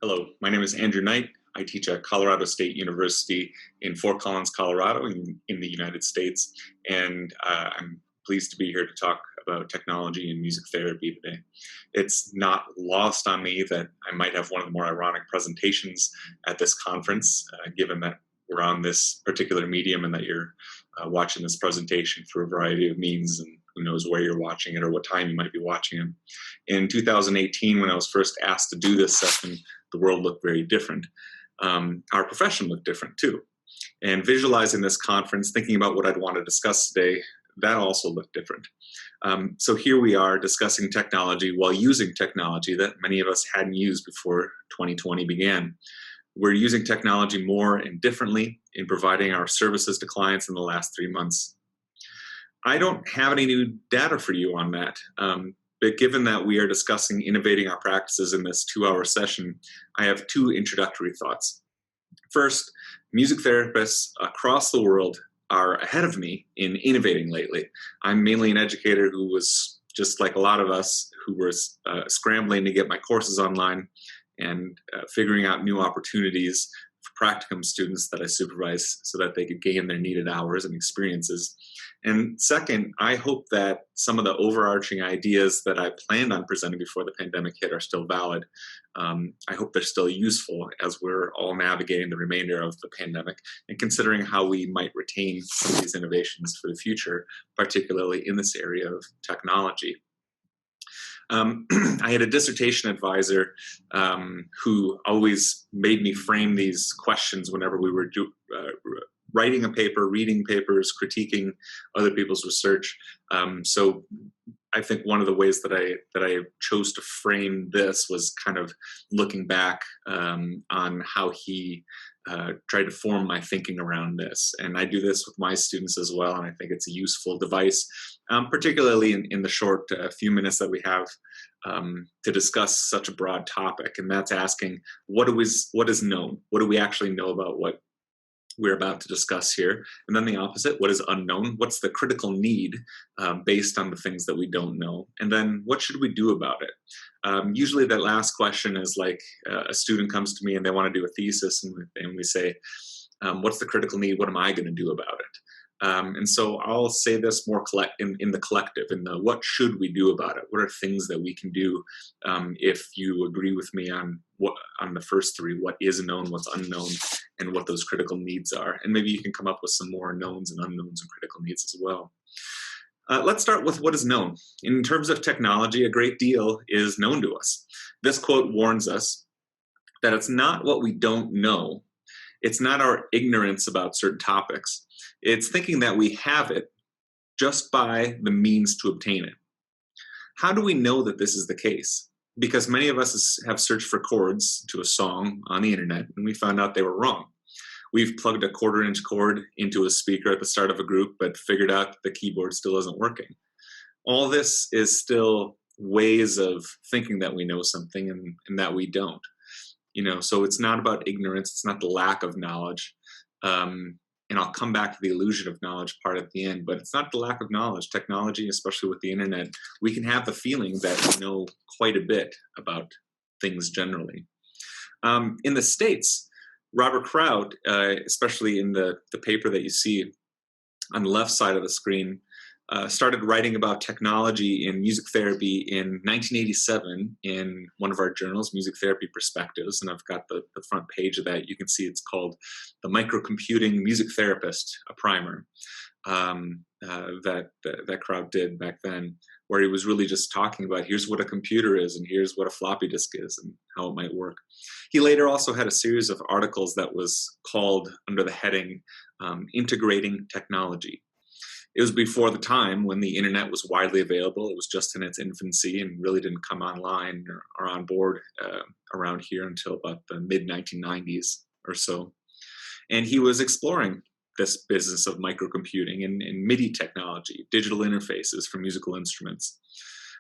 Hello, my name is Andrew Knight. I teach at Colorado State University in Fort Collins, Colorado, in the United States. And I'm pleased to be here to talk about technology and music therapy today. It's not lost on me that I might have one of the more ironic presentations at this conference, given that we're on this particular medium and that you're watching this presentation through a variety of means, and who knows where you're watching it or what time you might be watching it. In 2018, when I was first asked to do this session, the world looked very different. Our profession looked different too. And visualizing this conference, thinking about what I'd want to discuss today, that also looked different. So here we are discussing technology while using technology that many of us hadn't used before 2020 began. We're using technology more and differently in providing our services to clients in the last 3 months. I don't have any new data for you on that. But given that we are discussing innovating our practices in this 2-hour session, I have 2 introductory thoughts. First, music therapists across the world are ahead of me in innovating lately. I'm mainly an educator who was, just like a lot of us, who was scrambling to get my courses online and figuring out new opportunities for practicum students that I supervise so that they could gain their needed hours and experiences. And second, I hope that some of the overarching ideas that I planned on presenting before the pandemic hit are still valid. I hope they're still useful as we're all navigating the remainder of the pandemic and considering how we might retain some of these innovations for the future, particularly in this area of technology. I had a dissertation advisor who always made me frame these questions whenever we were writing a paper, reading papers, critiquing other people's research. So I think one of the ways that I chose to frame this was kind of looking back on how he tried to form my thinking around this. And I do this with my students as well, and I think it's a useful device, particularly in the short few minutes that we have to discuss such a broad topic. And that's asking, what is known? What do we actually know about what we're about to discuss here? And then the opposite, what is unknown? What's the critical need based on the things that we don't know? And then what should we do about it? Usually that last question is like a student comes to me and they want to do a thesis, and we say, what's the critical need? What am I going to do about it? And so I'll say this more in the collective, in the what should we do about it? What are things that we can do if you agree with me on the first 3, what is known, what's unknown, and what those critical needs are. And maybe you can come up with some more knowns and unknowns and critical needs as well. Let's start with what is known. In terms of technology, a great deal is known to us. This quote warns us that it's not what we don't know. It's not our ignorance about certain topics. It's thinking that we have it just by the means to obtain it. How do we know that this is the case? Because many of us have searched for chords to a song on the internet, and we found out they were wrong. We've plugged a 1/4-inch cord into a speaker at the start of a group, but figured out the keyboard still isn't working. All this is still ways of thinking that we know something and that we don't. So it's not about ignorance. It's not the lack of knowledge. And I'll come back to the illusion of knowledge part at the end, but it's not the lack of knowledge. Technology, especially with the internet, we can have the feeling that we know quite a bit about things generally. In the States, Robert Kraut, especially in the paper that you see on the left side of the screen, started writing about technology in music therapy in 1987 in one of our journals, Music Therapy Perspectives, and I've got the front page of that. You can see it's called The Microcomputing Music Therapist, a primer that Kraut did back then, where he was really just talking about here's what a computer is and here's what a floppy disk is and how it might work. He later also had a series of articles that was called under the heading Integrating Technology. It was before the time when the internet was widely available. It was just in its infancy and really didn't come online or on board around here until about the mid-1990s or so. And he was exploring this business of microcomputing and MIDI technology, digital interfaces for musical instruments,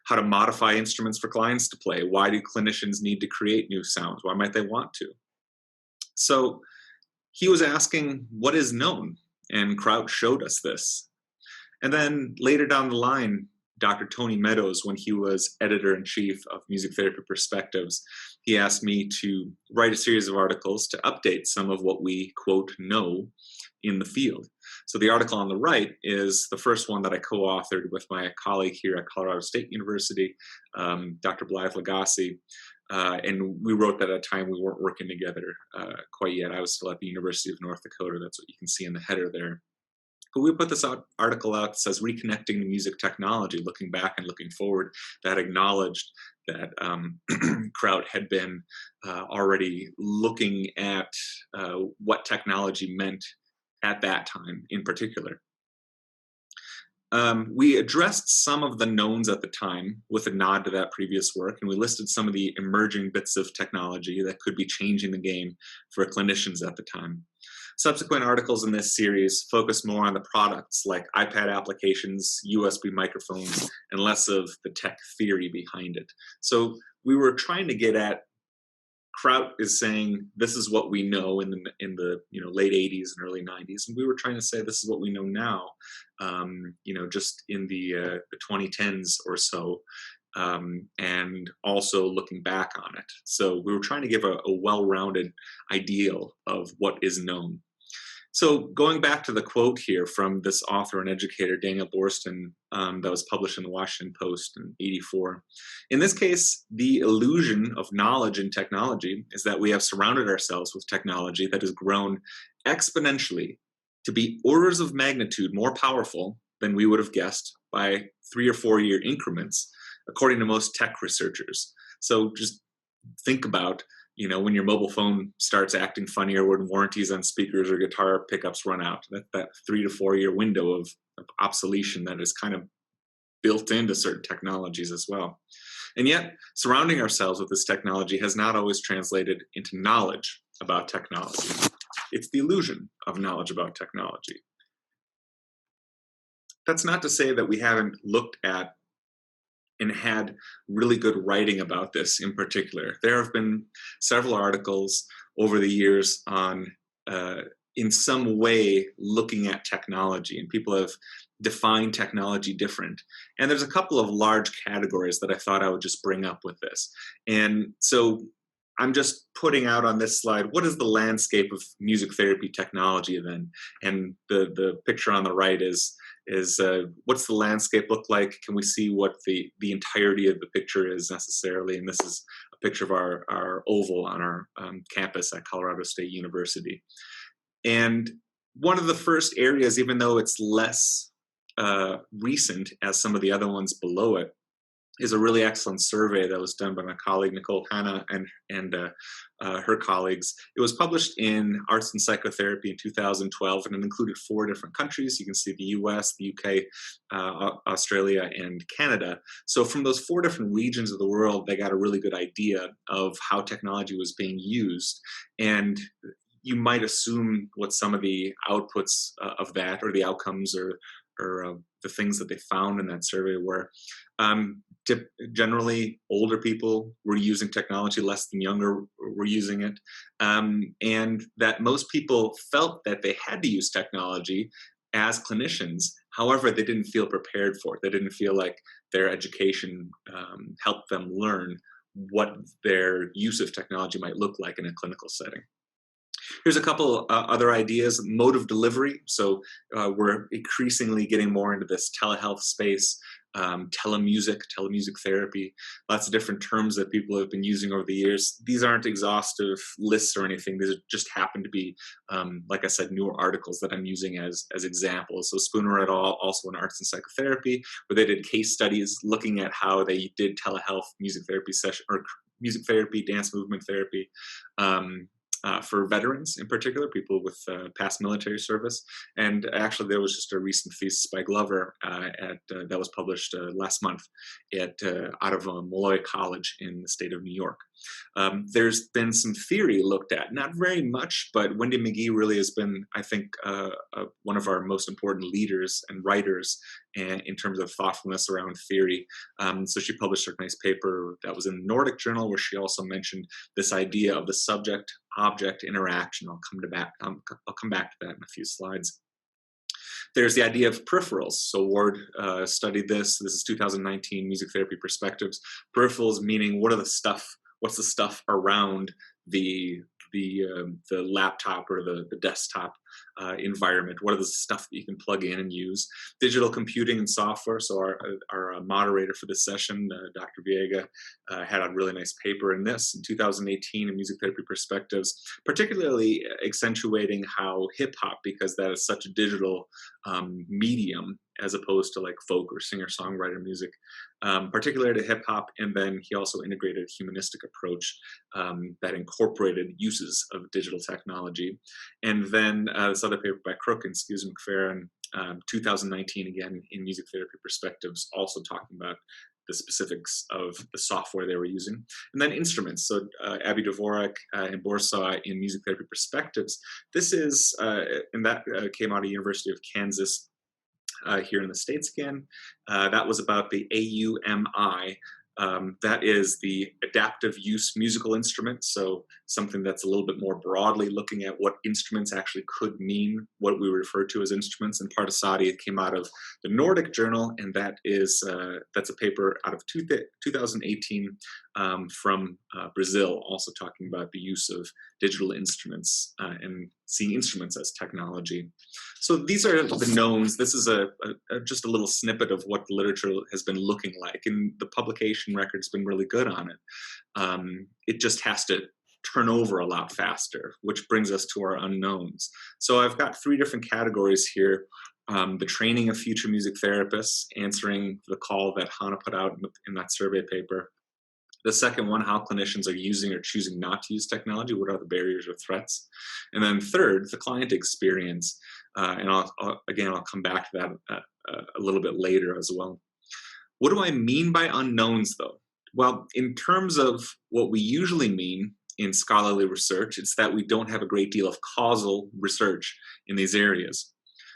how to modify instruments for clients to play. Why do clinicians need to create new sounds? Why might they want to? So he was asking, what is known? And Kraut showed us this. And then later down the line, Dr. Tony Meadows, when he was editor-in-chief of Music Therapy Perspectives, he asked me to write a series of articles to update some of what we, quote, know in the field. So the article on the right is the first one that I co-authored with my colleague here at Colorado State University, Dr. Blythe Lagasse. And we wrote that at a time we weren't working together quite yet. I was still at the University of North Dakota. That's what you can see in the header there. But we put this article out that says Reconnecting Music Technology, looking back and looking forward, that acknowledged that Kraut had been already looking at what technology meant at that time in particular. We addressed some of the knowns at the time with a nod to that previous work, and we listed some of the emerging bits of technology that could be changing the game for clinicians at the time. Subsequent articles in this series focus more on the products like iPad applications, USB microphones, and less of the tech theory behind it. So we were trying to get at, Kraut is saying this is what we know in the late 80s and early 90s, and we were trying to say this is what we know now, just in the 2010s or so, and also looking back on it. So we were trying to give a well-rounded ideal of what is known. So going back to the quote here from this author and educator, Daniel Boorstin, that was published in the Washington Post in '84. In this case, the illusion of knowledge in technology is that we have surrounded ourselves with technology that has grown exponentially to be orders of magnitude more powerful than we would have guessed by 3 or 4 year increments, according to most tech researchers. So just think about, when your mobile phone starts acting funny or when warranties on speakers or guitar pickups run out, that 3 to 4 year window of obsolescence that is kind of built into certain technologies as well. And yet, surrounding ourselves with this technology has not always translated into knowledge about technology. It's the illusion of knowledge about technology. That's not to say that we haven't looked at and had really good writing about this in particular. There have been several articles over the years on, in some way, looking at technology, and people have defined technology different. And there's a couple of large categories that I thought I would just bring up with this. And so I'm just putting out on this slide, what is the landscape of music therapy technology then? And the picture on the right is what's the landscape look like? Can we see what the entirety of the picture is necessarily? And this is a picture of our oval on our campus at Colorado State University. And one of the first areas, even though it's less recent as some of the other ones below it, is a really excellent survey that was done by my colleague Nicole Hanna and her colleagues. It was published in Arts and Psychotherapy in 2012, and it included 4 different countries. You can see the US, the UK, Australia, and Canada. So from those 4 different regions of the world, they got a really good idea of how technology was being used. And you might assume what some of the outputs of that, or the outcomes, or the things that they found in that survey were. Generally, older people were using technology less than younger were using it, and that most people felt that they had to use technology as clinicians. However, they didn't feel prepared for it. They didn't feel like their education helped them learn what their use of technology might look like in a clinical setting. Here's a couple other ideas. Mode of delivery. So we're increasingly getting more into this telehealth space, telemusic therapy, lots of different terms that people have been using over the years. These aren't exhaustive lists or anything. These just happen to be, like I said, newer articles that I'm using as examples. So Spooner et al., also in Arts and Psychotherapy, where they did case studies looking at how they did telehealth music therapy session, or music therapy, dance movement therapy, for veterans in particular, people with past military service. And actually, there was just a recent thesis by Glover that was published last month out of Molloy College in the state of New York. There's been some theory looked at, not very much, but Wendy McGee really has been, I think, one of our most important leaders and writers in terms of thoughtfulness around theory. So she published a nice paper that was in the Nordic Journal, where she also mentioned this idea of the subject-object interaction. I'll come back to that in a few slides. There's the idea of peripherals. So Ward studied this. This is 2019 Music Therapy Perspectives. Peripherals meaning what are the stuff what's the stuff around the the laptop or the desktop environment. What are the stuff that you can plug in and use? Digital computing and software. So our moderator for this session, Dr. Viega, had a really nice paper in this in 2018 in Music Therapy Perspectives, particularly accentuating how hip hop, because that is such a digital medium as opposed to like folk or singer-songwriter music, particularly to hip hop. And then he also integrated a humanistic approach that incorporated uses of digital technology. And then this other paper by Crook and Skuse McFerrin, 2019, again in Music Therapy Perspectives, also talking about the specifics of the software they were using. And then instruments. So Abby Dvorak and Borsaw in Music Therapy Perspectives. This is, and that came out of University of Kansas here in the States again. That was about the AUMI. That is the adaptive use musical instrument. So something that's a little bit more broadly looking at what instruments actually could mean, what we refer to as instruments. And Partisati, it came out of the Nordic Journal, and that is that's a paper out of 2018 from Brazil, also talking about the use of digital instruments and seeing instruments as technology. So these are the knowns. This is just a little snippet of what the literature has been looking like, and the publication record's been really good on it. It just has to turn over a lot faster, which brings us to our unknowns. So I've got 3 different categories here. The training of future music therapists, answering the call that Hannah put out in that survey paper. The second one, how clinicians are using or choosing not to use technology. What are the barriers or threats? And then third, the client experience. And I'll come back to that a little bit later as well. What do I mean by unknowns, though? Well, in terms of what we usually mean in scholarly research, it's that we don't have a great deal of causal research in these areas.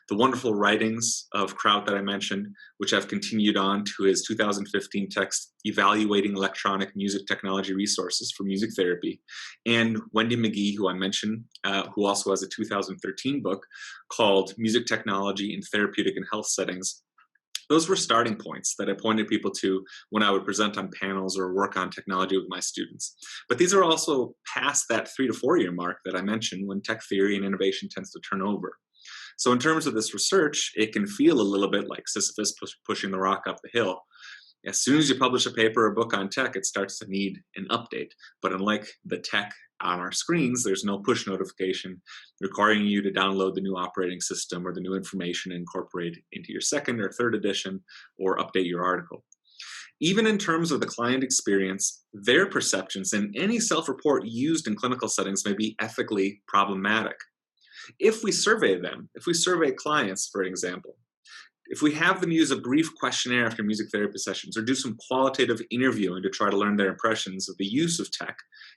The wonderful writings of Kraut that I mentioned, which have continued on to his 2015 text, Evaluating Electronic Music Technology Resources for Music Therapy, and Wendy McGee, who I mentioned, who also has a 2013 book called Music Technology in Therapeutic and Health Settings. Those were starting points that I pointed people to when I would present on panels or work on technology with my students. But these are also past that 3 to 4 year mark that I mentioned when tech theory and innovation tends to turn over. So in terms of this research, it can feel a little bit like Sisyphus pushing the rock up the hill. As soon as you publish a paper or book on tech, it starts to need an update. But unlike the tech on our screens, there's no push notification requiring you to download the new operating system or the new information and incorporate into your 2nd or 3rd edition or update your article. Even in terms of the client experience, their perceptions and any self-report used in clinical settings may be ethically problematic. If we survey them, if we survey clients, for example, if we have them use a brief questionnaire after music therapy sessions or do some qualitative interviewing to try to learn their impressions of the use of tech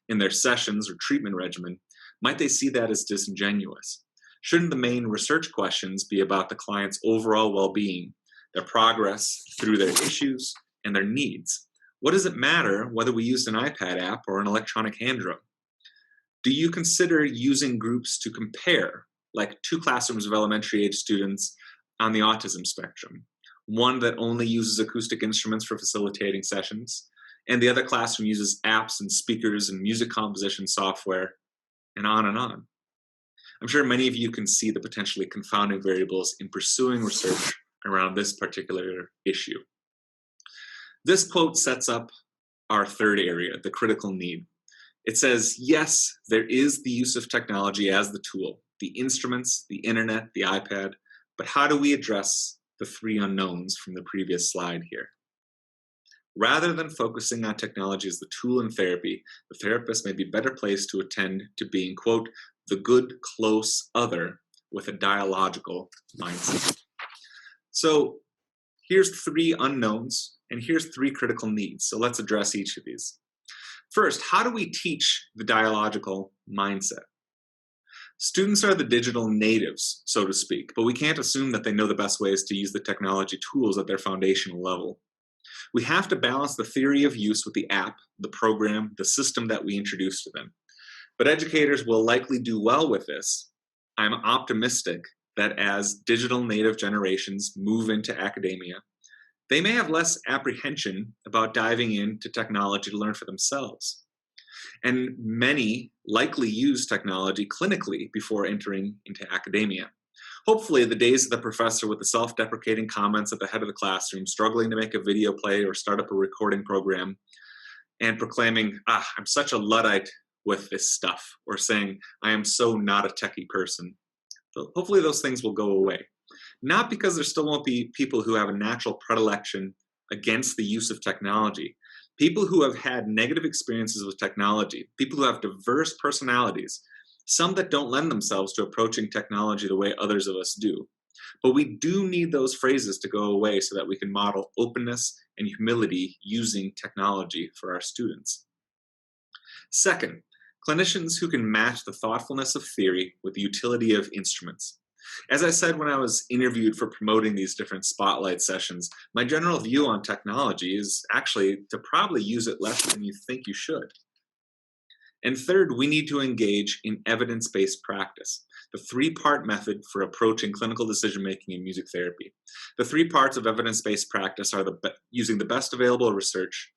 in their sessions or treatment regimen, might they see that as disingenuous? Shouldn't the main research questions be about the client's overall well-being, their progress through their issues, and their needs? What does it matter whether we use an iPad app or an electronic hand drum? Do you consider using groups to compare, like 2 classrooms of elementary age students on the autism spectrum? One that only uses acoustic instruments for facilitating sessions, and the other classroom uses apps and speakers and music composition software, and on and on. I'm sure many of you can see the potentially confounding variables in pursuing research around this particular issue. This quote sets up our 3rd area, the critical need. It says, yes, there is the use of technology as the tool, the instruments, the internet, the iPad, but how do we address the 3 unknowns from the previous slide here? Rather than focusing on technology as the tool in therapy, the therapist may be better placed to attend to being, quote, the good, close other with a dialogical mindset. So here's 3 unknowns, and here's 3 critical needs. So let's address each of these. First, how do we teach the dialogical mindset? Students are the digital natives, so to speak, but we can't assume that they know the best ways to use the technology tools at their foundational level. We have to balance the theory of use with the app, the program, the system that we introduce to them. But educators will likely do well with this. I'm optimistic that as digital native generations move into academia, they may have less apprehension about diving into technology to learn for themselves. And many likely use technology clinically before entering into academia. Hopefully, the days of the professor with the self-deprecating comments at the head of the classroom, struggling to make a video play or start up a recording program, and proclaiming, I'm such a Luddite with this stuff, or saying, I am so not a techie person. So hopefully those things will go away. Not because there still won't be people who have a natural predilection against the use of technology. People who have had negative experiences with technology, people who have diverse personalities, some that don't lend themselves to approaching technology the way others of us do. But we do need those phrases to go away so that we can model openness and humility using technology for our students. Second, clinicians who can match the thoughtfulness of theory with the utility of instruments. As I said when I was interviewed for promoting these different spotlight sessions, my general view on technology is actually to probably use it less than you think you should. And third, we need to engage in evidence-based practice, the three-part method for approaching clinical decision-making in music therapy. The three parts of evidence-based practice are using the best available research,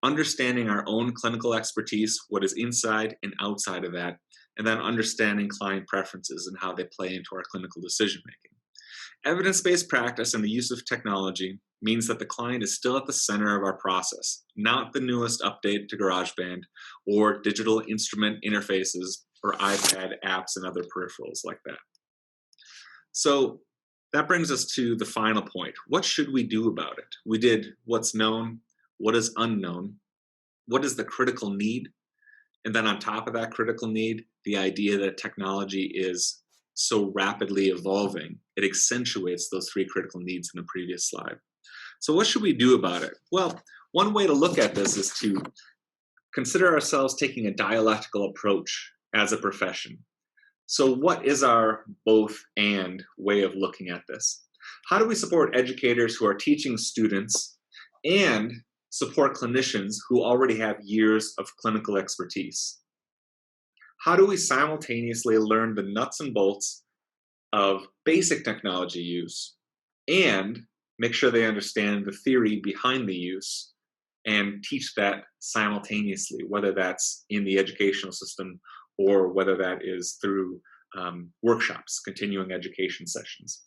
understanding our own clinical expertise, what is inside and outside of that, and then understanding client preferences and how they play into our clinical decision-making. Evidence-based practice and the use of technology means that the client is still at the center of our process, not the newest update to GarageBand or digital instrument interfaces or iPad apps and other peripherals like that. So that brings us to the final point. What should we do about it? We did what's known, what is unknown, what is the critical need, and then on top of that critical need, the idea that technology is so rapidly evolving, it accentuates those three critical needs in the previous slide. So what should we do about it? Well, one way to look at this is to consider ourselves taking a dialectical approach as a profession. So what is our both and way of looking at this? How do we support educators who are teaching students and support clinicians who already have years of clinical expertise? How do we simultaneously learn the nuts and bolts of basic technology use and make sure they understand the theory behind the use and teach that simultaneously, whether that's in the educational system or whether that is through workshops, continuing education sessions?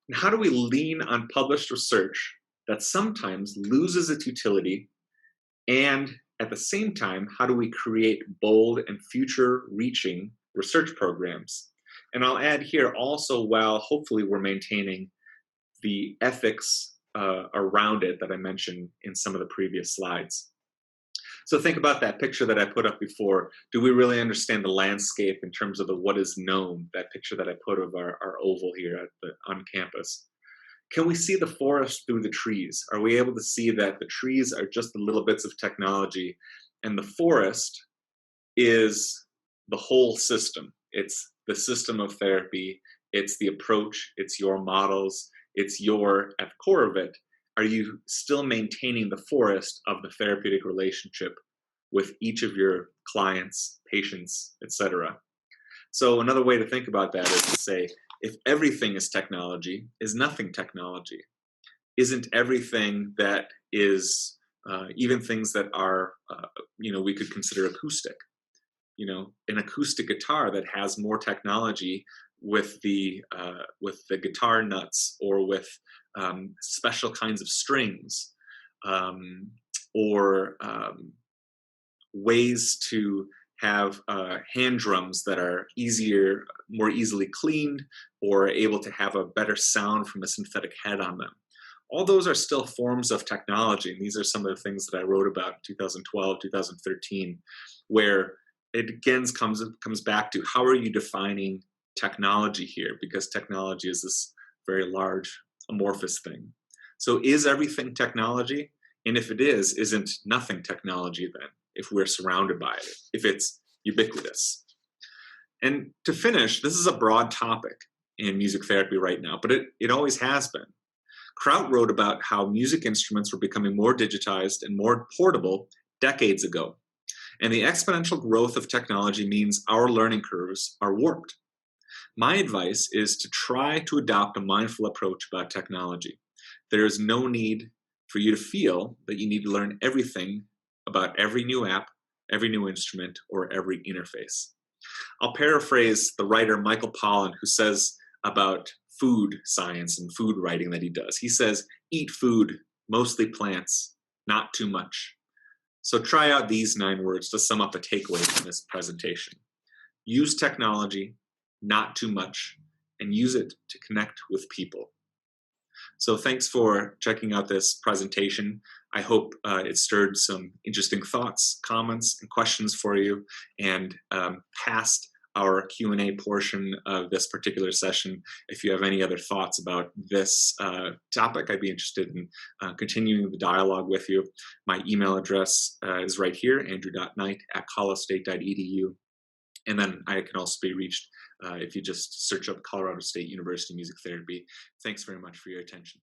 And how do we lean on published research that sometimes loses its utility, and at the same time, how do we create bold and future-reaching research programs? And I'll add here also, while hopefully we're maintaining the ethics around it that I mentioned in some of the previous slides. So think about that picture that I put up before. Do we really understand the landscape in terms of the what is known, that picture that I put of our oval here on campus? Can we see the forest through the trees? Are we able to see that the trees are just the little bits of technology and the forest is the whole system? It's the system of therapy, it's the approach, it's your models, it's your, at the core of it, are you still maintaining the forest of the therapeutic relationship with each of your clients, patients, etc.? So another way to think about that is to say, if everything is technology, is nothing technology? Isn't everything that is, even things that are, we could consider acoustic? An acoustic guitar that has more technology with the guitar nuts or with special kinds of strings or ways to have hand drums that are more easily cleaned, or able to have a better sound from a synthetic head on them. All those are still forms of technology, and these are some of the things that I wrote about in 2012, 2013, where it again comes back to how are you defining technology here, because technology is this very large amorphous thing. So is everything technology? And if it is, isn't nothing technology then, if we're surrounded by it, if it's ubiquitous? And to finish, this is a broad topic in music therapy right now, but it always has been. Kraut wrote about how music instruments were becoming more digitized and more portable decades ago. And the exponential growth of technology means our learning curves are warped. My advice is to try to adopt a mindful approach about technology. There is no need for you to feel that you need to learn everything about every new app every new instrument, or every interface. I'll paraphrase the writer Michael Pollan, who says about food science and food writing that he does. He says, eat food, mostly plants, not too much. So try out these 9 words to sum up a takeaway from this presentation. Use technology, not too much, and use it to connect with people. So thanks for checking out this presentation. I hope it stirred some interesting thoughts, comments, and questions for you. And past our Q&A portion of this particular session, if you have any other thoughts about this topic, I'd be interested in continuing the dialogue with you. My email address is right here, andrew.knight@colostate.edu. And then I can also be reached if you just search up Colorado State University Music Therapy. Thanks very much for your attention.